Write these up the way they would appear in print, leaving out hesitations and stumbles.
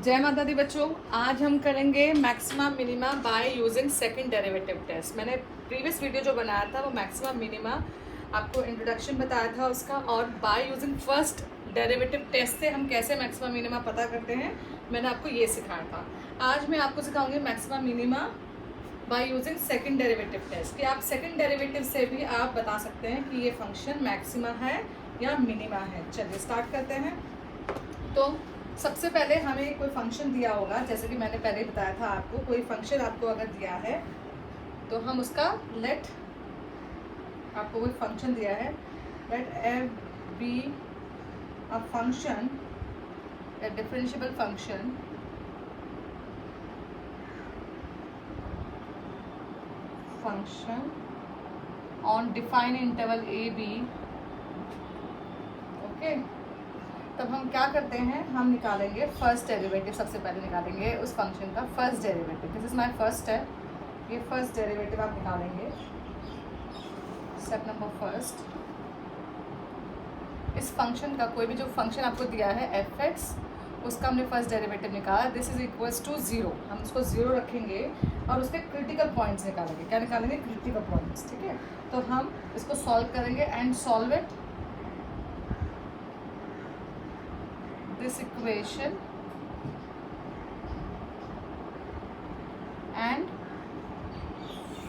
जय माता दी बच्चों, आज हम करेंगे maxima minima by using second derivative test. मैंने प्रीवियस वीडियो जो बनाया था वो मैक्सिमा मिनिमा आपको इंट्रोडक्शन बताया था उसका, और by using first derivative test से हम कैसे मैक्सिमा मिनिमा पता करते हैं मैंने आपको ये सिखाया था। आज मैं आपको सिखाऊंगी maxima minima by using second derivative test, कि आप सेकंड डेरिवेटिव से भी आप बता सकते हैं कि ये फंक्शन मैक्सिमा है या मिनिमा है। चलिए स्टार्ट करते हैं। तो सबसे पहले हमें कोई फंक्शन दिया होगा, जैसे कि मैंने पहले बताया था आपको, कोई फंक्शन आपको अगर दिया है तो हम उसका आपको कोई फंक्शन दिया है, let F be a function, a differentiable function on define interval A B. Okay, तब हम क्या करते हैं, हम निकालेंगे फर्स्ट डेरिवेटिव। सबसे पहले निकालेंगे उस फंक्शन का first derivative. This is my first है, ये फर्स्ट डेरिवेटिव आप निकालेंगे। स्टेप नंबर फर्स्ट, इस फंक्शन का कोई भी जो फंक्शन आपको दिया है एफ एक्स, उसका हमने फर्स्ट डेरिवेटिव निकाला। This is equals to 0। हम उसको 0 रखेंगे और उसके क्रिटिकल पॉइंट्स निकालेंगे। क्या निकालेंगे? Critical points. ठीक है, तो हम इसको सॉल्व करेंगे and solve it this equation and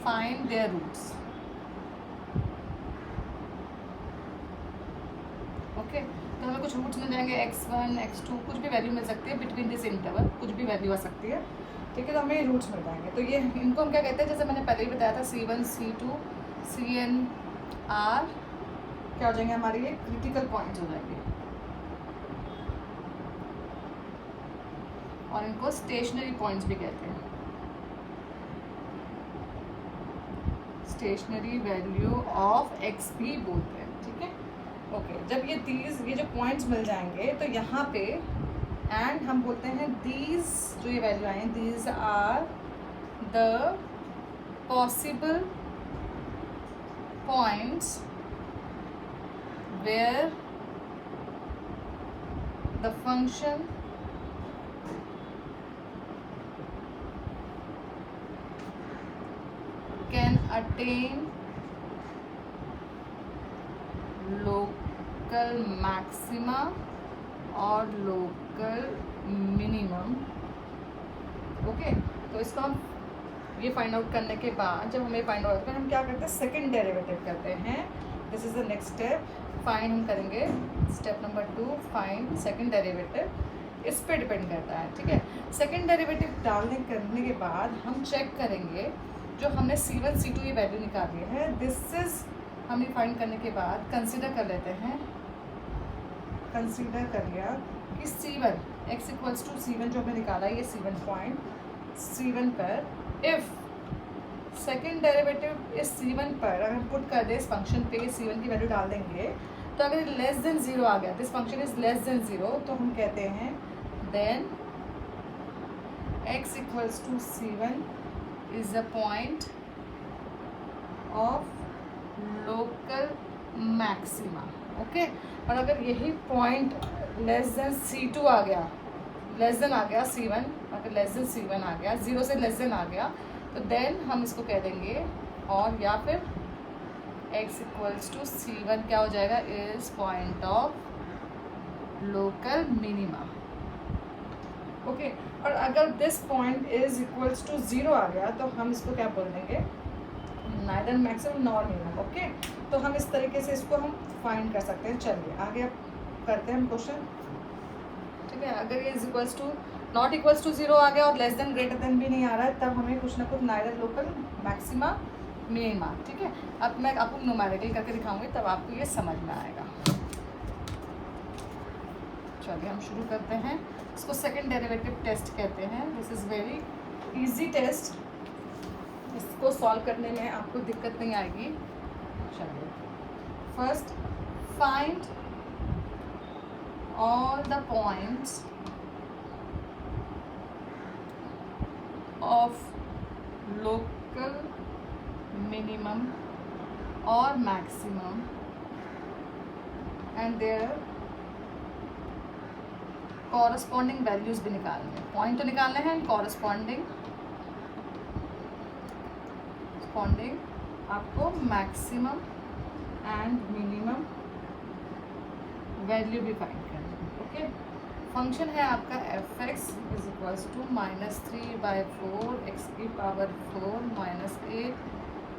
find their roots. Okay, तो हमें कुछ रूट्स मिल जाएंगे, x1 x2, कुछ भी वैल्यू मिल सकती है बिटवीन दिस इंटरवल, कुछ भी वैल्यू आ सकती है। ठीक है, तो हमें रूट्स मिल जाएंगे। तो ये इनको हम क्या कहते हैं, जैसे मैंने पहले ही बताया था, C1 C2 CN R क्या हो जाएंगे हमारे, ये क्रिटिकल पॉइंट्स हो जाएंगे, और इनको स्टेशनरी पॉइंट्स भी कहते हैं। स्टेशनरी वैल्यू ऑफ एक्स भी बोलते हैं। ठीक है, ओके। जब ये जो पॉइंट्स मिल जाएंगे तो यहाँ पे एंड हम बोलते हैं दीज, जो ये वैल्यू आए हैं, these are the possible points where the function can attain local maxima और local minimum। ओके, तो इसको हम ये फाइंड आउट करने के बाद, जब हमें फाइंड आउट करते हैं, हम क्या करते हैं, सेकंड डेरिवेटिव करते हैं। This is the next step. Find हम करेंगे step number 2, find second derivative. इस पे डिपेंड करता है। ठीक है, सेकंड डेरिवेटिव करने के बाद हम चेक करेंगे जो हमने C1 C2 ये वैल्यू निकाली है। दिस इज हमें फाइंड करने के बाद कंसीडर कर लेते हैं, कंसीडर कर लिया कि C1 x equals to C1 जो हमने निकाला, ये C1 पॉइंट, C1 पर इफ़ सेकेंड डेरिवेटिव इस C1 पर अगर हम पुट कर दें इस फंक्शन पे, C1 की वैल्यू डाल देंगे, तो अगर लेस देन 0 आ गया, this function is less than 0, तो हम कहते हैं then x equals to C1 is a point of local maxima। Okay, और अगर यही पॉइंट लेस देन C2 आ गया, लेस देन आ गया C1, अगर लेस देन C1 आ गया, 0 से लेस देन आ गया, तो देन हम इसको कह देंगे, और या फिर x इक्वल्स टू C1 क्या हो जाएगा, is point of local minima. Okay, और अगर this point is equals to 0 आ गया, तो हम इसको क्या बोल देंगे, neither maximum nor minimum. Okay, तो हम इस तरीके से इसको हम फाइंड कर सकते हैं। चलिए आगे अब करते हैं हम क्वेश्चन। ठीक है, अगर ये is equals to not equals to 0 आ गया और लेस देन ग्रेटर देन भी नहीं आ रहा है, तब हमें कुछ ना कुछ नाइदर लोकल मैक्सिमा मिनिमा। ठीक है, अब मैं आपको न्यूमेरिकल करके दिखाऊंगी, तब आपको ये समझ में आएगा। चलिए हम शुरू करते हैं। इसको सेकंड डेरिवेटिव टेस्ट कहते हैं। This is very easy test, इसको सॉल्व करने में आपको दिक्कत नहीं आएगी। चलिए, first find all the points of local minimum और maximum and their corresponding values भी निकालने हैं, पॉइंट तो निकालने हैं, कॉरस्पॉन्डिंग आपको मैक्सिमम एंड मिनिमम वैल्यू भी फाइंड करनी है। ओके, फंक्शन है आपका f x is equals to -3/4 x की पावर 4 -8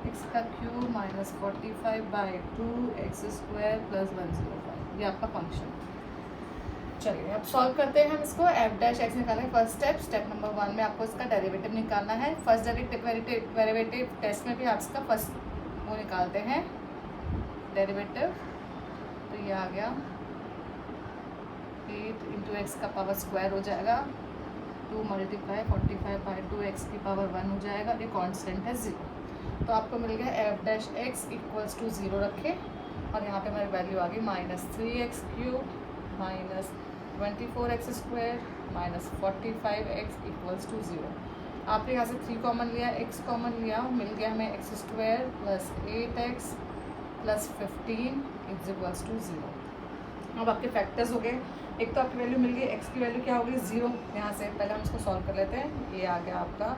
एक्स का क्यूब -45/2 एक्स स्क्वायर प्लस 105, ये आपका फंक्शन। चलिए अब सॉल्व करते हैं हम इसको। एफ डैश एक्स निकालना है फर्स्ट स्टेप नंबर 1 में आपको इसका डेरिवेटिव निकालना है। फर्स्ट डेरिवेटिव टेस्ट में भी आप इसका फर्स्ट वो निकालते हैं डेरिवेटिव, तो ये आ गया 8 इंटू एक्स का पावर स्क्वायर हो जाएगा 2 मल्टीप्लाई 45/2 एक्स की पावर 1 हो जाएगा, ये कांस्टेंट है 0। तो आपको मिल गया F dash X equals to 0 रखें और यहाँ पे हमारी वैल्यू आ गई -3x cube -24 X square -45x equals to 0। आपने यहाँ से 3 कॉमन लिया, x कॉमन लिया, मिल गया हमें X square plus 8x plus 15 is equals to 0। अब आपके फैक्टर्स हो गए, एक तो आपकी वैल्यू मिल गई, x की वैल्यू क्या हो गई 0। यहाँ से पहले हम इसको सॉल्व कर लेते हैं। ये आ गया आपका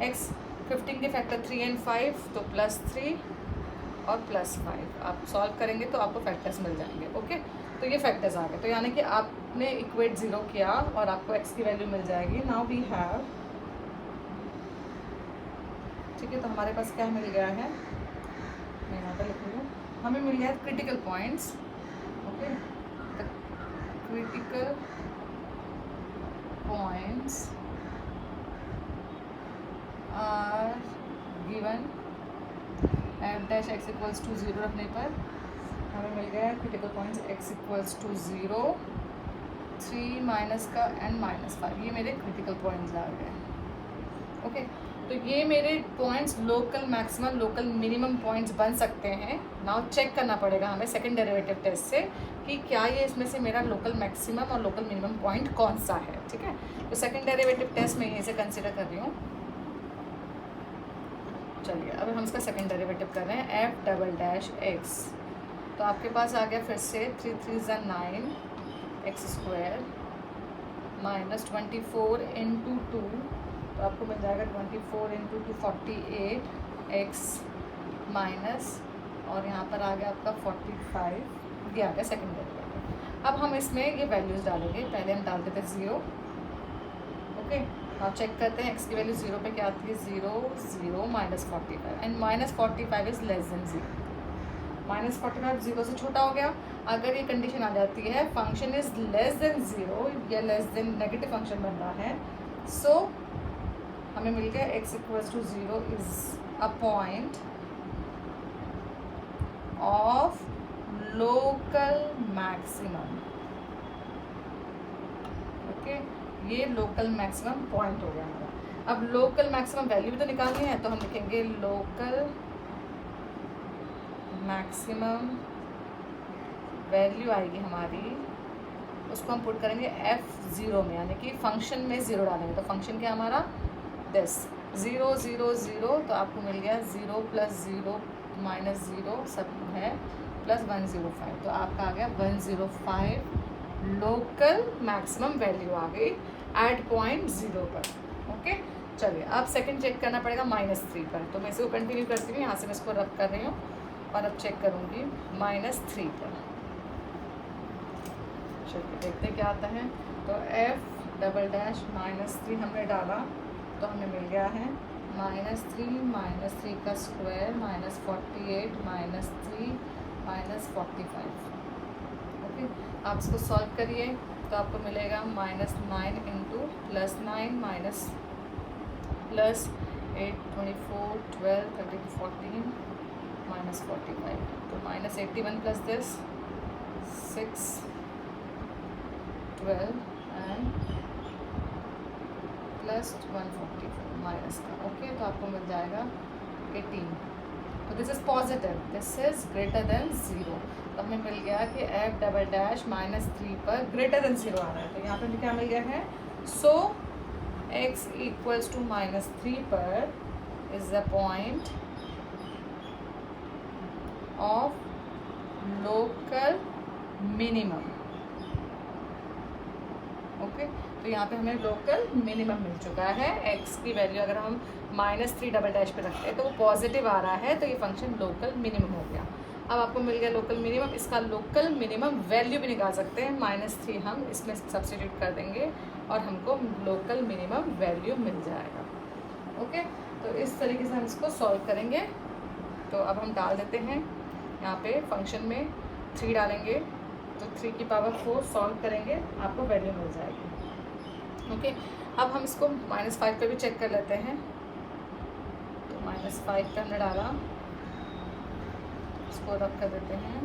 x, 15 के फैक्टर 3 और 5 तो +3 और +5 आप सॉल्व करेंगे तो आपको फैक्टर्स मिल जाएंगे। ओके, तो ये फैक्टर्स आ गए, तो यानी कि आपने इक्वेट 0 किया और आपको x की वैल्यू मिल जाएगी। नाउ वी हैव, ठीक है, तो हमारे पास क्या मिल गया है, मैं यहाँ पर लिख रही हूँ, हमें मिल गया critical points. Okay, critical points are given f dash x equals to 0 रखने पर हमें मिल गया critical points x equals to 0, 3 minus का एंड -5, ये मेरे क्रिटिकल पॉइंट्स आ गए। ओके, तो ये मेरे points local maximum local minimum points बन सकते हैं। नाउ चेक करना पड़ेगा हमें सेकंड डेरिवेटिव टेस्ट से कि क्या ये इसमें से मेरा लोकल मैक्सिमम और लोकल मिनिमम पॉइंट कौन सा है। ठीक है, तो सेकंड डेरिवेटिव टेस्ट में यहीं से कंसिडर कर रही हूँ। चलिए अब हम इसका सेकंड डेरिवेटिव कर रहे हैं एफ डबल डैश एक्स। तो आपके पास आ गया फिर से 3 3 ज़ा 9 एक्स स्क्वायर -24 इंटू 2, तो आपको मिल जाएगा 24 इंटू 2 48 एक्स माइनस, और यहाँ पर आ गया आपका 45, ये आ गया सेकेंड डेरिवेटिव। अब हम इसमें ये वैल्यूज़ डालेंगे, पहले हम डालते थे 0। ओके, आप चेक करते हैं एक्स की वैल्यू 0 पे क्या आती है, 0 0 -45 एंड -45 इज़ लेस देन 0। -45 0 से छोटा हो गया। अगर ये कंडीशन आ जाती है फंक्शन इज़ लेस देन 0 या लेस देन नेगेटिव फंक्शन बन रहा है, सो हमें मिल गया x equals to 0 is a point of local maximum. Okay, ये लोकल मैक्सिमम पॉइंट हो गया हमारा। अब लोकल मैक्सिमम वैल्यू भी तो निकालनी है, तो हम लिखेंगे लोकल मैक्सिमम वैल्यू आएगी हमारी, उसको हम पुट करेंगे f0 में, यानी कि फंक्शन में 0 डालेंगे। तो फंक्शन क्या हमारा दिस 0 0 0, तो आपको मिल गया 0 + 0 -0 सब है प्लस 105, तो आपका आ गया 105 लोकल मैक्सिमम वैल्यू आ गई एट पॉइंट 0 पर। ओके, चलिए अब सेकंड चेक करना पड़ेगा -3 पर, तो मैं इसको कंटिन्यू करती हूँ, यहाँ से मैं इसको रब कर रही हूँ और अब चेक करूँगी -3 पर। चलिए देखते हैं क्या आता है। तो f डबल डैश -3 हमने डाला तो हमें मिल गया है -3 का स्क्वायर -48 -3 -45। ओके, आप इसको सॉल्व करिए तो आपको मिलेगा -9 इंटू +9 माइनस +8 24 12 13 14 -45, तो -81 plus this 6 12 and plus 144 minus का। ओके, तो आपको मिल जाएगा 18। तो this is positive, this is greater than 0। तो हमें मिल गया कि f डबल डैश -3 पर ग्रेटर देन 0 आ रहा है। तो यहाँ पर क्या मिल गया है, सो x इक्वल्स टू -3 पर is the point of local minimum. Okay, okay, तो यहाँ पे हमें लोकल मिनिमम मिल चुका है। एक्स की वैल्यू अगर हम -3 पे रखते हैं तो वो पॉजिटिव आ रहा है, तो ये फंक्शन लोकल मिनिमम हो गया। अब आपको मिल गया लोकल मिनिमम, इसका लोकल मिनिमम वैल्यू भी निकाल सकते हैं। -3 हम इसमें सब्स्टिट्यूट कर देंगे और हमको लोकल मिनिमम वैल्यू मिल जाएगा। ओके, तो इस तरीके से हम इसको सॉल्व करेंगे। तो अब हम डाल देते हैं यहाँ पे फंक्शन में 3 डालेंगे तो 3 की पावर 4 सॉल्व करेंगे, आपको वैल्यू मिल जाएगी। ओके, अब हम इसको -5 पे भी चेक कर लेते हैं। तो -5 पे हमने डाला, इसको रब कर देते हैं।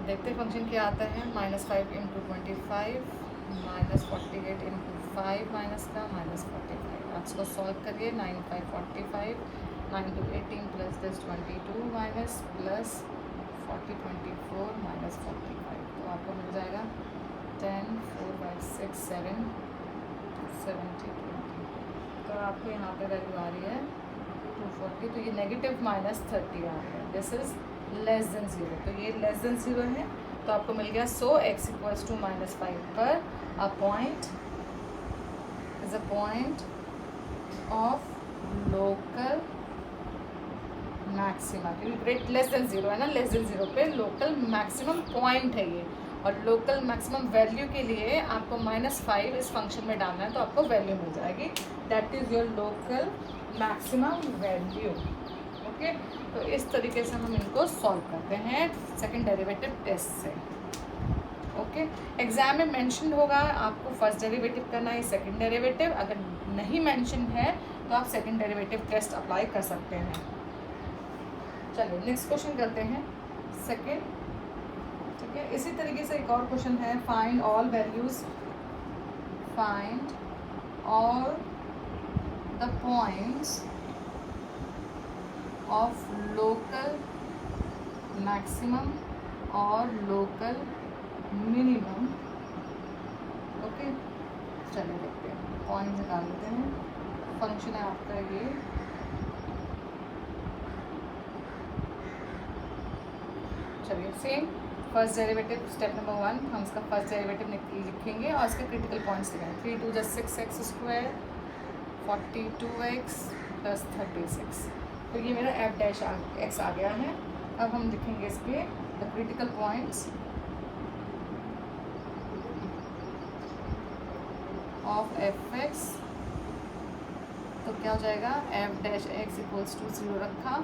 देखते हैं फंक्शन क्या आता है। -5 × 25 -48 × 5 माइनस का -45। आप इसको सॉल्व करिए। 9 × 5 45, 9 × 18 प्लस दिस 22 माइनस प्लस 40 24 -45। तो आपको मिल जाएगा 10 4 5 6 7 70 20। तो आपको यहाँ पे वैल्यू आ रही है 240। तो ये नेगेटिव -30 आ रहा है। दिस इज़ लेस देन 0, तो ये लेस देन 0 है। तो आपको मिल गया सो x = -5 पर a point is a point of local maxima, क्योंकि ग्रेट लेस देन 0 है ना, लेस देन 0 पे लोकल मैक्सिमम पॉइंट है ये। और लोकल मैक्सिमम वैल्यू के लिए आपको -5 इस फंक्शन में डालना है, तो आपको वैल्यू मिल जाएगी। That is your local maximum value. Okay, तो इस तरीके से हम इनको सॉल्व करते हैं सेकंड डेरिवेटिव टेस्ट से। ओके, एग्जाम में मेंशन होगा आपको फर्स्ट डेरिवेटिव करना है, सेकंड डेरिवेटिव। अगर नहीं मेंशन है तो आप सेकंड डेरिवेटिव टेस्ट अप्लाई कर सकते हैं। चलिए नेक्स्ट क्वेश्चन करते हैं, सेकंड। ठीक है, इसी तरीके से एक और क्वेश्चन है, find all values, find all the points of local maximum और लोकल मिनिमम। ओके, चलिए देखते हैं, पॉइंट निकाल लेते हैं। फंक्शन है आपका ये, चलिए same first derivative step number 1 हम इसका फर्स्ट डेरिवेटिव लिखेंगे और इसके क्रिटिकल पॉइंट्स लिखेंगे। 3 × 2 = 6x², 42x + 36। तो ये मेरा f' आ गया है। अब हम लिखेंगे इसके the critical points of fx। तो क्या हो जाएगा, f' = 0 रखा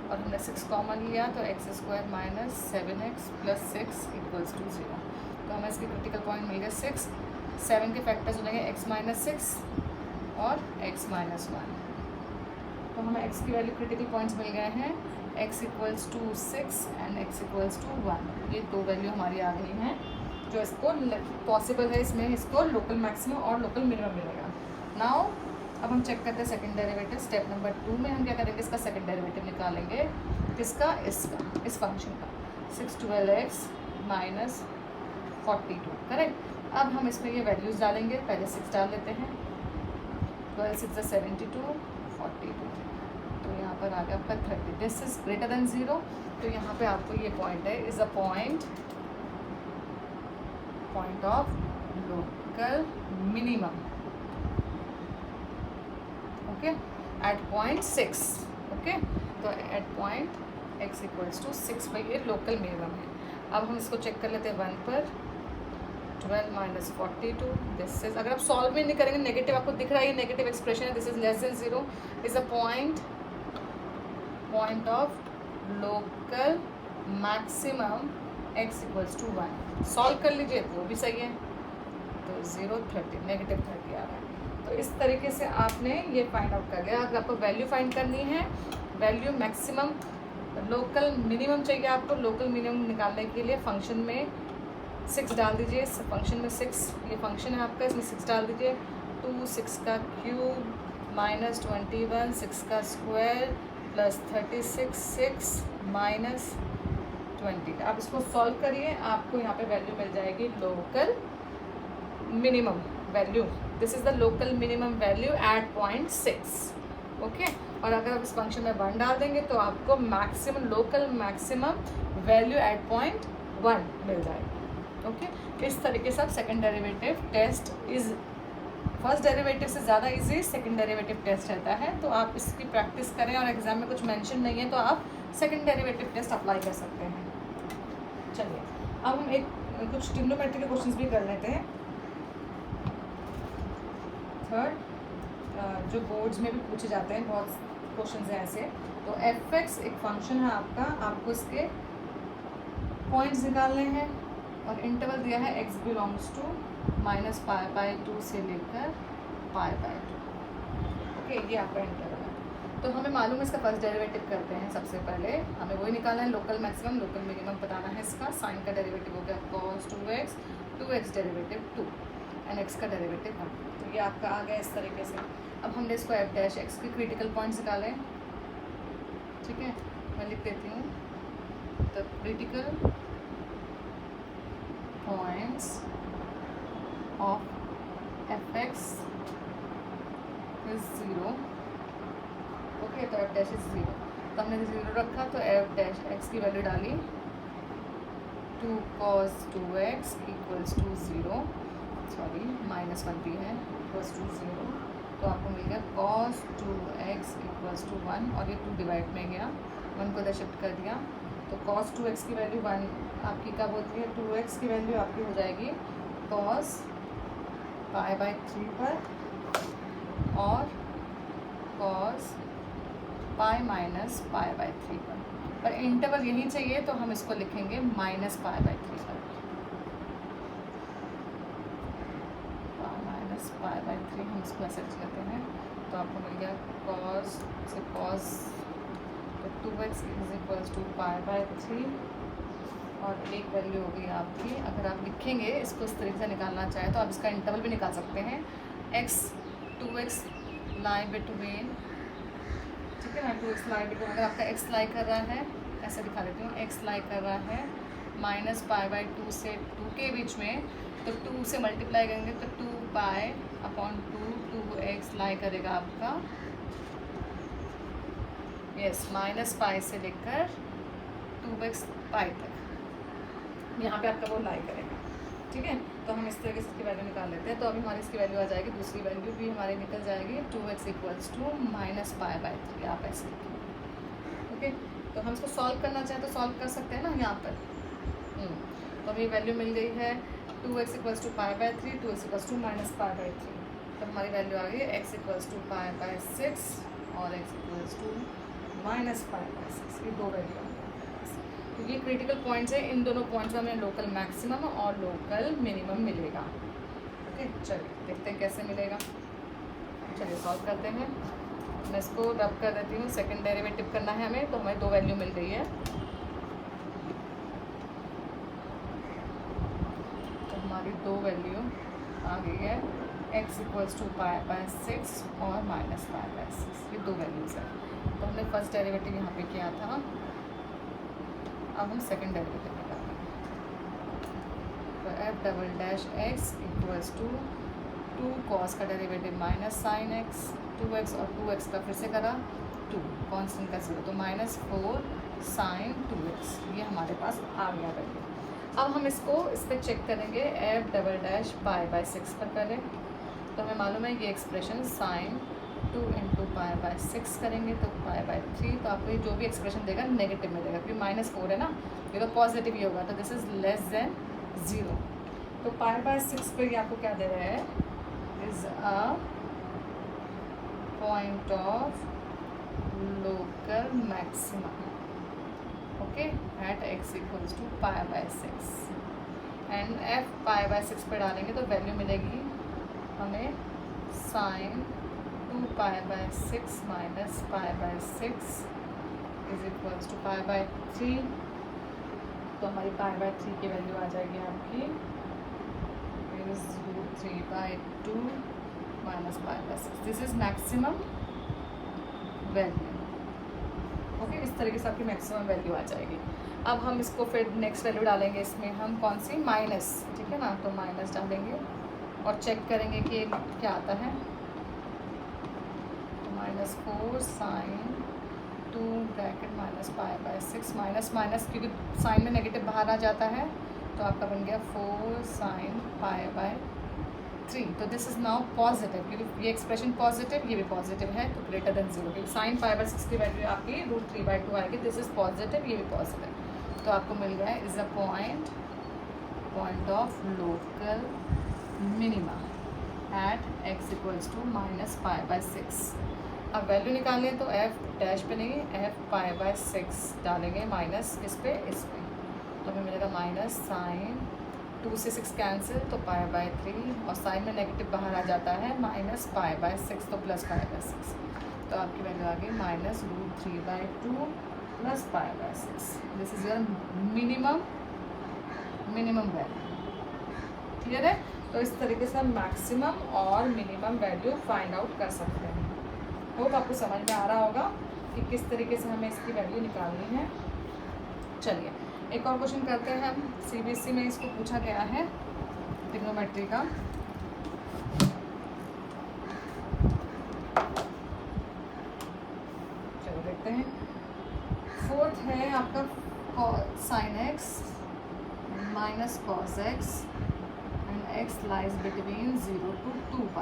और हमने 6 कॉमन लिया, तो x² - 7x + 6 = 0। तो हमें इसके क्रिटिकल पॉइंट मिल गए 6। 7 के फैक्टर्स हो जाएंगे x - 6 और x - 1। तो हमें x की वैल्यू क्रिटिकल पॉइंट्स मिल गए हैं, x = 6 एंड x = 1। ये 2 वैल्यू हमारी आ गई हैं जो इसको पॉसिबल है, इसमें इसको लोकल मैक्सिमम और लोकल मिनिमम मिलेगा। नाउ अब हम चेक करते हैं सेकंड डेरिवेटिव। स्टेप नंबर 2 में हम क्या करेंगे, इसका सेकंड डेरिवेटिव निकालेंगे। किसका, इसका, इस फंक्शन का। 6 12x - 42, करेक्ट। अब हम इसमें ये वैल्यूज़ डालेंगे, पहले 6 डाल लेते हैं। 12 × 6 = 72, 42। तो यहाँ पर आ गया आपका 30। This is greater than 0। तो यहाँ पे आपको ये पॉइंट है, is a point of local minimum. Okay, at point 6। Okay, तो एट पॉइंट x = 6 पर ये लोकल मिनिमम है। अब हम इसको चेक कर लेते हैं 1 पर। 12 - 42, दिस इज, अगर आप सॉल्व भी नहीं करेंगे, नेगेटिव आपको दिख रहा है, नेगेटिव एक्सप्रेशन है, this is less than 0, is a point of local maximum x = 1। Solve कर लीजिए वो भी सही है। तो 0 30, नेगेटिव 30 आ रहा है। तो इस तरीके से आपने ये फाइंड आउट कर लिया। अगर आपको वैल्यू फाइंड करनी है, वैल्यू मैक्सिमम लोकल मिनिमम चाहिए आपको, लोकल मिनिमम निकालने के लिए फंक्शन में 6 डाल दीजिए। फंक्शन में 6, ये फंक्शन है आपका, इसमें 6 डाल दीजिए। 2 6 का क्यूब -21 6 का स्क्वायर + 36 6 - 20। आप इसको सॉल्व करिए, आपको यहाँ पे वैल्यू मिल जाएगी local minimum value. This is the local minimum value at point 6। Okay, और अगर आप इस फंक्शन में 1 डाल देंगे तो आपको maximum local maximum value at point 1 मिल जाएगा। ओके, इस तरीके से आप second derivative test is first derivative से ज़्यादा इजी सेकंड डेरिवेटिव टेस्ट रहता है, तो आप इसकी प्रैक्टिस करें और एग्जाम में कुछ मेंशन नहीं है तो आप सेकंड डेरिवेटिव टेस्ट अप्लाई कर सकते हैं। चलिए अब हम एक कुछ ट्रिग्नोमेट्री के क्वेश्चंस भी कर लेते हैं। थर्ड जो बोर्ड्स में भी पूछे जाते हैं, बहुत क्वेश्चंस हैं ऐसे। तो fx एक फंक्शन है आपका, आपको इसके पॉइंट्स निकालने हैं और इंटरवल दिया है x बिलोंग्स टू -π/2 से लेकर π/2। ओके, ये आपका इंटरवल है। तो हमें मालूम है इसका फर्स्ट डेरिवेटिव करते हैं। सबसे पहले हमें वही निकालना है, लोकल मैक्सिमम लोकल मिनिमम बताना है इसका। साइन का डेरिवेटिव हो गया cos 2x, 2x derivative 2 and x का डेरिवेटिव 1। तो ये आपका आ गया इस तरीके से। अब हमने इसको f' के क्रिटिकल पॉइंट्स निकाले, ठीक है। मैं लिख देती हूँ, the critical points of fx is 0। Okay, तो f' इज 0, तो हमने 0 रखा तो f' की वैल्यू डाली 2 cos 2x equals to 0, sorry -1 भी है, इक्वल्स टू 0। तो आपको मिल गया cos 2x इक्वल्स टू 1 और ये 2 डिवाइड में गया, 1 को इधर शिफ्ट कर दिया। तो cos 2x की वैल्यू 1 आपकी कब होती है, 2x की वैल्यू आपकी हो जाएगी cos π/3 पर और cos π-π/3 पर इंटरवल यही चाहिए तो हम इसको लिखेंगे -π/3 पर, -π/3 हम इसको ऐसे लिख लेते हैं। तो आपको मिल गया cos से cos, तो 2x इज इक्वल्स टू π/3 और एक वैल्यू होगी आपकी, अगर आप लिखेंगे इसको इस तरीके से निकालना चाहे तो आप इसका इंटरवल भी निकाल सकते हैं। x 2x लाई बिटवीन, ठीक है ना, 2x लाई बिटवीन, अगर आपका x लाई कर रहा है, ऐसे दिखा देती हूँ, x लाई कर रहा है -π/2 से 2 के बीच में, तो 2 से मल्टीप्लाई करेंगे तो 2π/2, 2x लाई करेगा आपका यस -π से लेकर 2x π तक, यहाँ पे आपका वो लाई करेगा, ठीक है। तो हम इस तरीके से इसकी वैल्यू निकाल लेते हैं। तो अभी हमारी इसकी वैल्यू आ जाएगी, दूसरी वैल्यू भी हमारी निकल जाएगी 2x इक्वल्स टू -π/3, आप ऐसे लिखेंगे। ओके, तो हम इसको सॉल्व करना चाहें तो सॉल्व कर सकते हैं ना यहाँ पर। तो अभी वैल्यू मिल गई है 2x equals to π/3, 2x equals to -π/3। तो हमारी वैल्यू आ गई x इक्वल्स टू π/6 और x इक्वल्स टू -π/6, ये दो वैल्यू आ गई। तो ये क्रिटिकल पॉइंट्स है, इन दोनों पॉइंट्स में हमें लोकल मैक्सिमम और लोकल मिनिमम मिलेगा। ओके, चलिए देखते हैं कैसे मिलेगा। चलिए सॉल्व करते हैं। मैं इसको रब कर देती हूँ, सेकंड डेरिवेटिव करना है हमें, तो हमें दो वैल्यू मिल गई है। तो हमारी दो वैल्यू आ गई है, x इक्वल्स टू π/6 और -π/6, ये दो वैल्यूज़ है। तो हमने फर्स्ट डेरिवेटिव यहाँ पे किया था, अब हम सेकंड डेरिवेटिव निकालेंगे। तो f"x इक्वल्स टू 2 cos का डेरिवेटिव -sin x, 2x और 2x का फिर से करा 2, कांस्टेंट का 0, तो -4 sin 2x, ये हमारे पास आ गया वैल्यू। अब हम इसको इस पर चेक करेंगे, f" π/6 पर करें तो हमें मालूम है ये एक्सप्रेशन sin 2 × π/6 करेंगे तो π/3, तो आपको ये जो भी एक्सप्रेशन देगा नेगेटिव में देगा, क्योंकि -4 है ना, ये तो पॉजिटिव ही होगा, तो दिस इज़ लेस देन 0। तो π/6 पे ये आपको क्या दे रहा है, is a point of local maximum, okay, at x equals to π/6 and f π/6 पे डालेंगे तो वैल्यू मिलेगी हमें sin 2 π/6 minus π/6 is equals to π/3, तो हमारी π/3 की वैल्यू आ जाएगी आपकी is 3/2 minus π/6, this is maximum value. Okay, इस तरीके से आपकी मैक्सिमम वैल्यू आ जाएगी। अब हम इसको फिर नेक्स्ट वैल्यू डालेंगे, इसमें हम कौन सी, माइनस, ठीक है ना, तो माइनस डालेंगे और चेक करेंगे कि क्या आता है। -4 sin 2 bracket minus pi by 6 minus minus क्योंकि साइन में नेगेटिव बाहर आ जाता है तो आपका बन गया 4 साइन पाई बाय 3। तो दिस इज़ नाउ पॉजिटिव क्योंकि ये एक्सप्रेशन पॉजिटिव ये भी पॉजिटिव है तो ग्रेटर देन 0 क्योंकि साइन पाई बाय 6 की वैल्यू आपकी √3/2 आएगी। दिस इज़ पॉजिटिव ये भी पॉजिटिव तो आपको मिल गया is a point of local minima at x = minus pi by 6। अब वैल्यू निकालनी है तो f डैश पे नहीं f पाई बाय 6 डालेंगे माइनस इस पे तो हमें मिलेगा माइनस साइन 2 से 6 कैंसिल तो पाई बाय 3 और साइन में नेगेटिव बाहर आ जाता है माइनस पाई बाय 6 तो प्लस पाई बाय 6 तो आपकी वैल्यू आ गई minus √3/2 plus pi by 6। This is your minimum value. Clear है? तो इस तरीके से हम मैक्सिमम और मिनिमम वैल्यू फाइंड आउट कर सकते हैं। होप आपको समझ में आ रहा होगा कि किस तरीके से हमें इसकी वैल्यू निकालनी है। चलिए एक और क्वेश्चन करते हैं हम। CBSE में इसको पूछा गया है ट्रिग्नोमेट्री का। चलो देखते हैं। फोर्थ है आपका sine x minus cos x and x lies between 0 to 2π।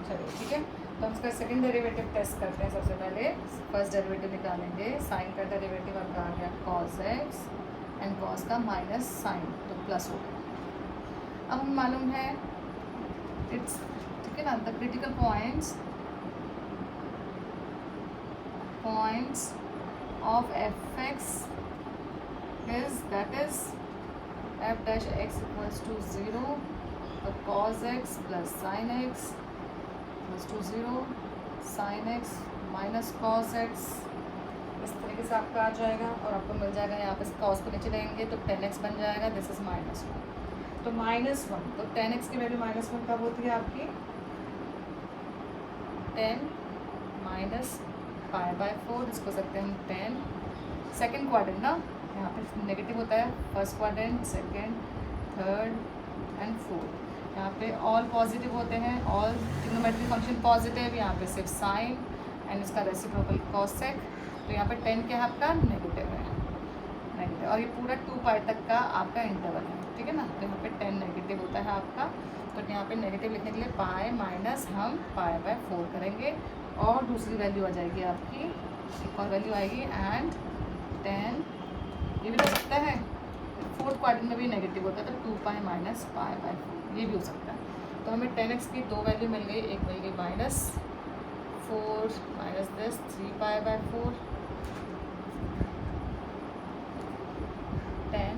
चलिए ठीक है तो हम इसका सेकंड डेरिवेटिव टेस्ट करते हैं। सबसे पहले फर्स्ट डेरिवेटिव निकालेंगे। साइन का डेरिवेटिव आपका आ गया कॉस x एंड कॉस का माइनस साइन तो प्लस हो गया। अब हमें मालूम है इट्स ठीक है ना the critical points of fx is that is f dash x equals to 0 तो cos x plus sin x equals to 0 sin x minus cos x इस तरीके से आपका आ जाएगा और आपको मिल जाएगा यहाँ पे cos को नीचे लेंगे तो 10x बन जाएगा। दिस इज -1 तो -1 तो 10x की वैल्यू -1 कब होती है आपकी 10 माइनस पाई बाय 4 इसको सकते हैं हम 10 सेकेंड क्वाड्रेंट ना यहाँ पे नेगेटिव होता है first quadrant second third and fourth. यहाँ पे ऑल पॉजिटिव होते हैं ऑल ट्रिग्नोमेट्रिक फंक्शन पॉजिटिव। यहाँ पे सिर्फ साइन एंड इसका रेसिप्रोकल कॉसेक तो यहाँ पे 10 क्या है आपका नेगेटिव है नेगेटिव और ये पूरा 2π तक का आपका इंटरवल है ठीक है ना। तो यहाँ पे 10 नेगेटिव होता है आपका तो यहाँ पे नेगेटिव लिखने के लिए पाई माइनस हम पाई बाय 4 करेंगे और दूसरी वैल्यू आ जाएगी आपकी एक और वैल्यू आएगी एंड 10 ये भी हो सकता है फोर्थ क्वाड्रेंट में भी नेगेटिव होता है तो 2π माइनस पाई बाय 4 ये भी हो सकता है। तो हमें 10x की दो वैल्यू मिल गई एक मिल गई -4 minus this 3π by 4 10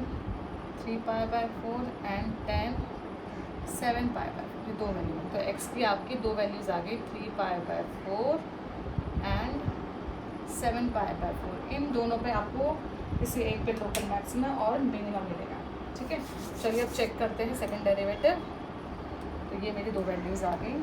3π by 4 and 10 7π by 4 ये दो वैल्यू तो x की आपकी दो वैल्यूज़ आ गई 3π बाय 4 एंड 7π बाय 4। इन दोनों पे आपको इसी एक पे लोकल मैक्सिमा और मिनिमम मिलेगा ठीक है। चलिए अब चेक करते हैं सेकंड डेरिवेटिव। तो ये मेरी दो वैल्यूज़ आ गई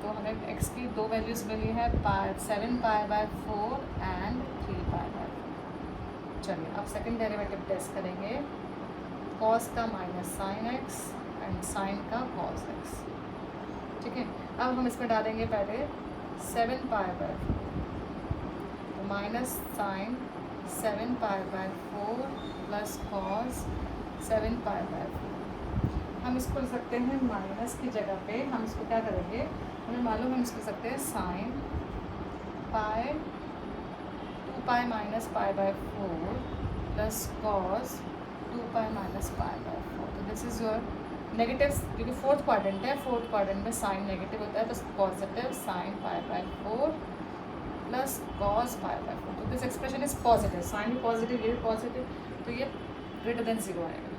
तो हमें x की दो वैल्यूज़ मिली है 7π बाय 4 एंड 3π बाय 4। चलिए अब सेकंड डेरिवेटिव टेस्ट करेंगे कॉस का minus sine x and sine का कॉस x ठीक है। अब हम इसमें डालेंगे पहले 7π बाय 4 तो minus sine 7π by 4 plus cos 7π by 4। हम इसको लिख सकते हैं माइनस की जगह पे हम इसको क्या करेंगे हमें मालूम हम इसको लिख सकते हैं sine pi 2π minus pi by 4 plus cos 2π minus pi by 4। तो दिस इज़ योर नेगेटिव क्योंकि फोर्थ क्वाड्रेंट है फोर्थ क्वाड्रेंट में साइन नेगेटिव होता है तो positive sine pi by 4 plus cos pi by 4। तो this expression is positive sine भी positive ये भी पॉजिटिव तो ये ग्रेटर देन 0 आएगा।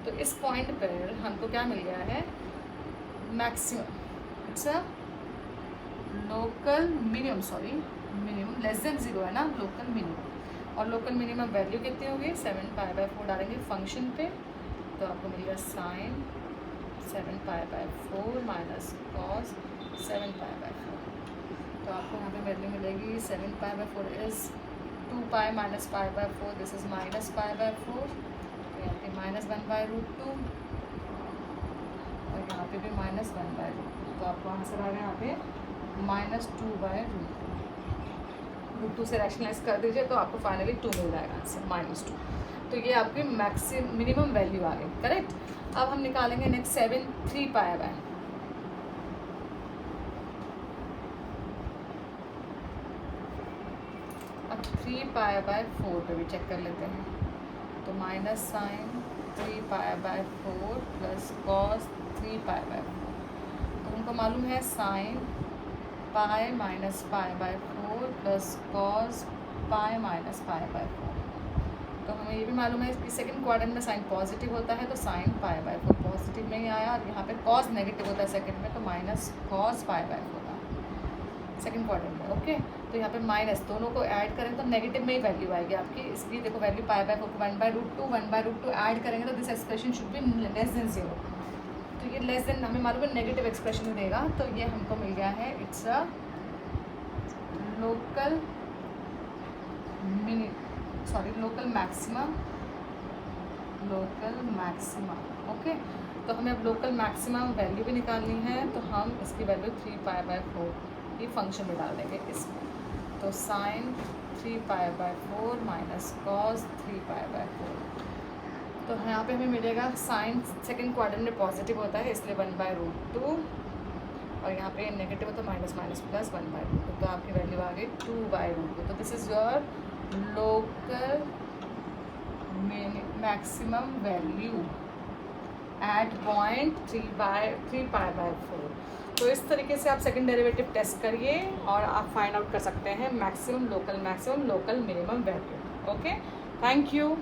तो इस पॉइंट पर हमको क्या मिल गया है maximum it's a local minimum less than 0 है ना लोकल मिनिमम और लोकल मिनिमम वैल्यू कितनी होगी 7π बाय 4 डालेंगे फंक्शन पे तो आपको मिलेगा sine 7π by 4 minus cos 7π by 4। तो आपको यहाँ पे वैल्यू मिलेगी 7π by 4 is 2π minus pi by 4 this is minus pi by 4 तो यहाँ पे -1/√2 और यहाँ पे भी -1/√2, तो आपको आंसर आ गया यहाँ पे -2/√2 से रैशनलाइज कर दीजिए तो आपको फाइनली 2 मिल जाएगा आंसर -2। तो ये आपकी मिनिमम वैल्यू आ गई, करेक्ट। अब हम निकालेंगे नेक्स्ट 7 3π/। अब 3π/4 पे भी चेक कर लेते हैं, तो -sin 3π/4 प्लस cos 3π/4। तो हमको मालूम है sin pi minus π/4 plus cos pi minus π/4। तो हमें ये भी मालूम है कि सेकंड क्वाड्रेंट में साइन पॉजिटिव होता है, तो sin π/4 पॉजिटिव में ही आया, और यहाँ पे cos नेगेटिव होता है सेकंड में, तो माइनस cos π/4 होगा सेकंड क्वाड्रेंट में। ओके, तो यहाँ पे माइनस दोनों को ऐड करें तो नेगेटिव में ही वैल्यू आएगी आपकी, इसलिए देखो वैल्यू π/4 को 1/√2 ऐड करेंगे तो this expression should be less than 0। तो ये लेस देन हमें मालूम है नेगेटिव एक्सप्रेशन देगा, तो ये हमको मिल गया है it's a local maxima. Okay, तो हमें अब लोकल मैक्सिमा वैल्यू भी निकालनी है, तो हम इसकी वैल्यू 3π/4 की फंक्शन में डाल देंगे इसमें। तो sin 3π/4 माइनस cos 3π/4। तो यहाँ पे हमें मिलेगा साइन सेकंड क्वाड्रेंट में पॉजिटिव होता है इसलिए 1/√2, और यहाँ पे नेगेटिव होता है माइनस माइनस प्लस 1/√2, तो आपकी वैल्यू आ गई 2/√2। तो this is your local maximum value at point 3π/4। तो इस तरीके से आप सेकंड डेरिवेटिव टेस्ट करिए और आप फाइंड आउट कर सकते हैं maximum local minimum value. Okay, thank you.